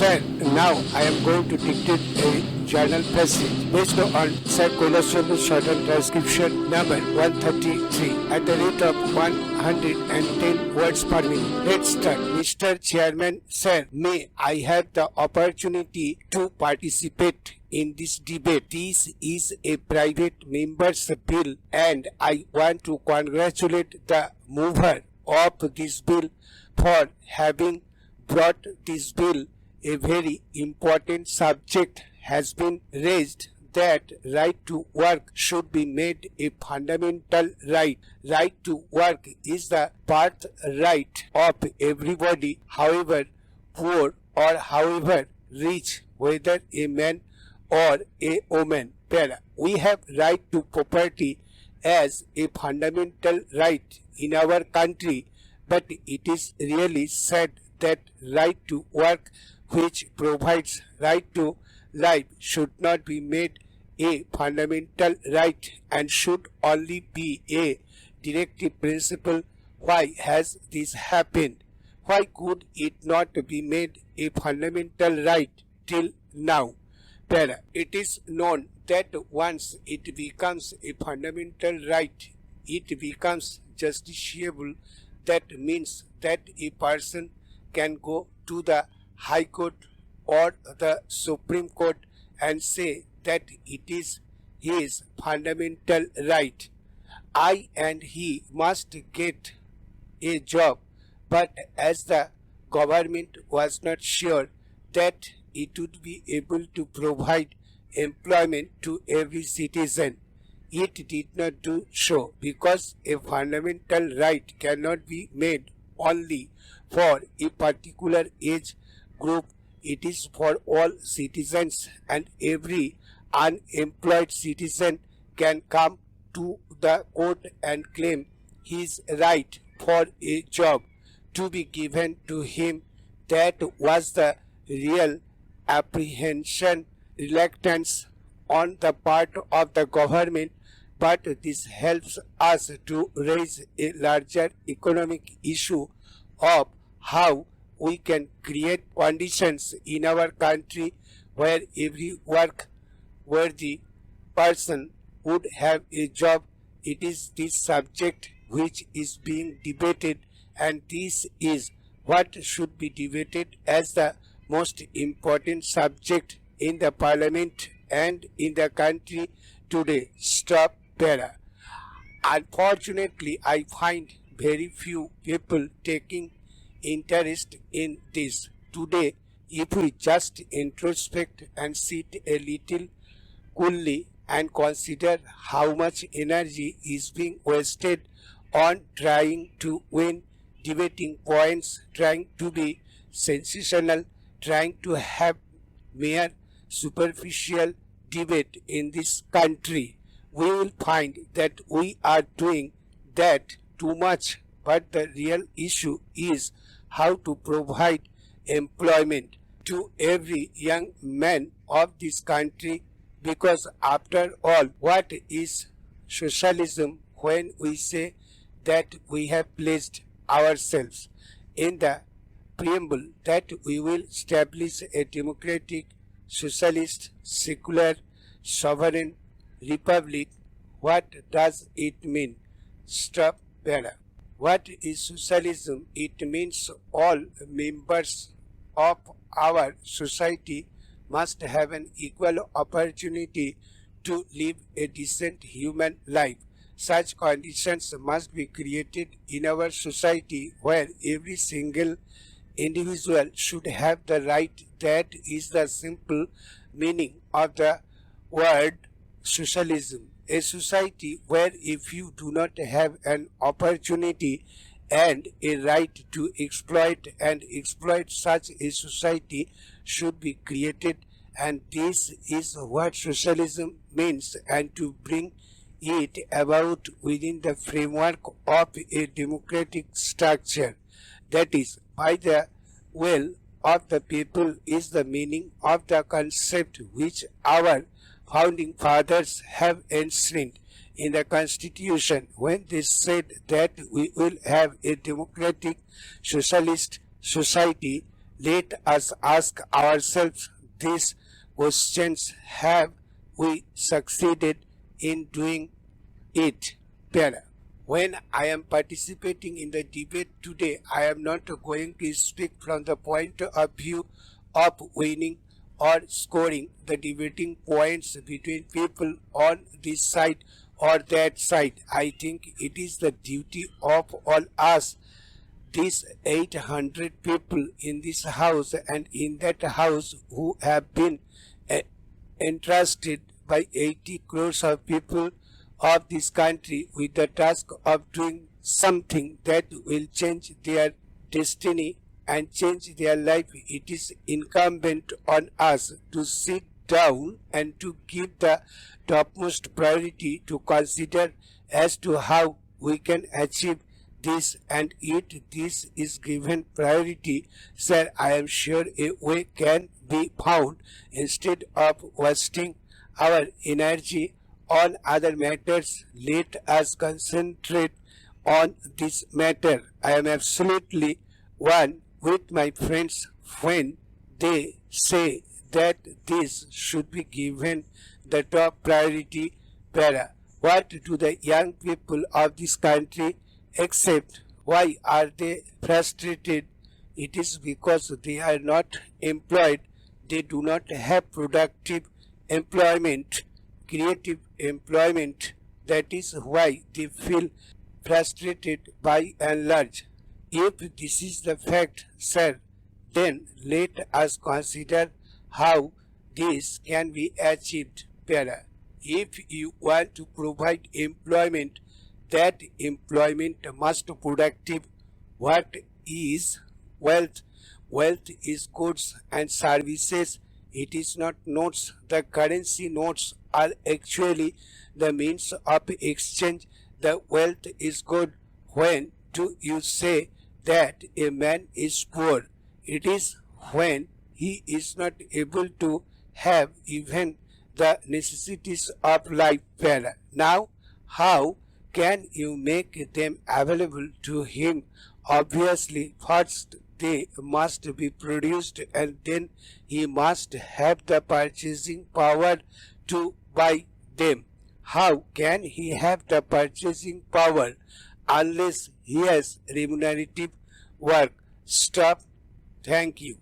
Sir, now I am going to dictate a journal passage based on Sir KAILASH Chandra'S Shorthand Transcription number 133 at the rate of 110 words per minute. Let's start. Mr. Chairman, Sir, may I have the opportunity to participate in this debate? This is a private member's bill and I want to congratulate the mover of this bill for having brought this bill. A very important subject has been raised that right to work should be made a fundamental right. Right to work is the birthright of everybody, however poor or however rich, whether a man or a woman. We have right to property as a fundamental right in our country, but it is really sad that right to work, which provides right to life, should not be made a fundamental right and should only be a directive principle. Why has this happened? Why could it not be made a fundamental right till now? It is known that once it becomes a fundamental right, it becomes justiciable. That means that a person can go to the High Court or the Supreme Court and say that it is his fundamental right. I and he must get a job, but as the government was not sure that it would be able to provide employment to every citizen, it did not do so, because a fundamental right cannot be made only for a particular age group. It is for all citizens, and every unemployed citizen can come to the court and claim his right for a job to be given to him. That was the real apprehension, reluctance on the part of the government, but this helps us to raise a larger economic issue of how we can create conditions in our country where every work-worthy person would have a job. It is this subject which is being debated, and this is what should be debated as the most important subject in the parliament and in the country today. Stop. Unfortunately, I find very few people taking interest in this. Today, if we just introspect and sit a little coolly and consider how much energy is being wasted on trying to win debating points, trying to be sensational, trying to have mere superficial debate in this country, we will find that we are doing that too much. But the real issue is how to provide employment to every young man of this country, because after all, what is socialism when we say that we have placed ourselves in the preamble that we will establish a democratic, socialist, secular, sovereign republic? What does it mean? Stop. What is socialism? It means all members of our society must have an equal opportunity to live a decent human life. Such conditions must be created in our society where every single individual should have the right. That is the simple meaning of the word socialism. A society where if you do not have an opportunity and a right to exploit and exploit, such a society should be created, and this is what socialism means. And to bring it about within the framework of a democratic structure, that is, by the will of the people, is the meaning of the concept which our founding fathers have enshrined in the Constitution when they said that we will have a democratic socialist society Let us ask ourselves these questions. Have we succeeded in doing it? Para. When I am participating in the debate today, I am not going to speak from the point of view of winning or scoring the debating points between people on this side or that side. I think it is the duty of all us, these 800 people in this house and in that house, who have been entrusted by 80 crores of people of this country with the task of doing something that will change their destiny and change their life. It is incumbent on us to sit down and to give the topmost priority to consider as to how we can achieve this, and if this is given priority, sir, I am sure a way can be found. Instead of wasting our energy on other matters, let us concentrate on this matter. I am absolutely one with my friends when they say that this should be given the top priority. Para. What do the young people of this country accept? Why are they frustrated? It is because they are not employed. They do not have productive employment, creative employment. That is why they feel frustrated by and large. If this is the fact, sir, then let us consider how this can be achieved. Para. If you want to provide employment, that employment must be productive. What is wealth? Wealth is goods and services. It is not notes. The currency notes are actually the means of exchange. The wealth is good. When do you say that a man is poor? It is when he is not able to have even the necessities of life. Para. Now, how can you make them available to him? Obviously, first they must be produced and then he must have the purchasing power to buy them. How can he have the purchasing power unless he has remunerative work? Stop. Thank you.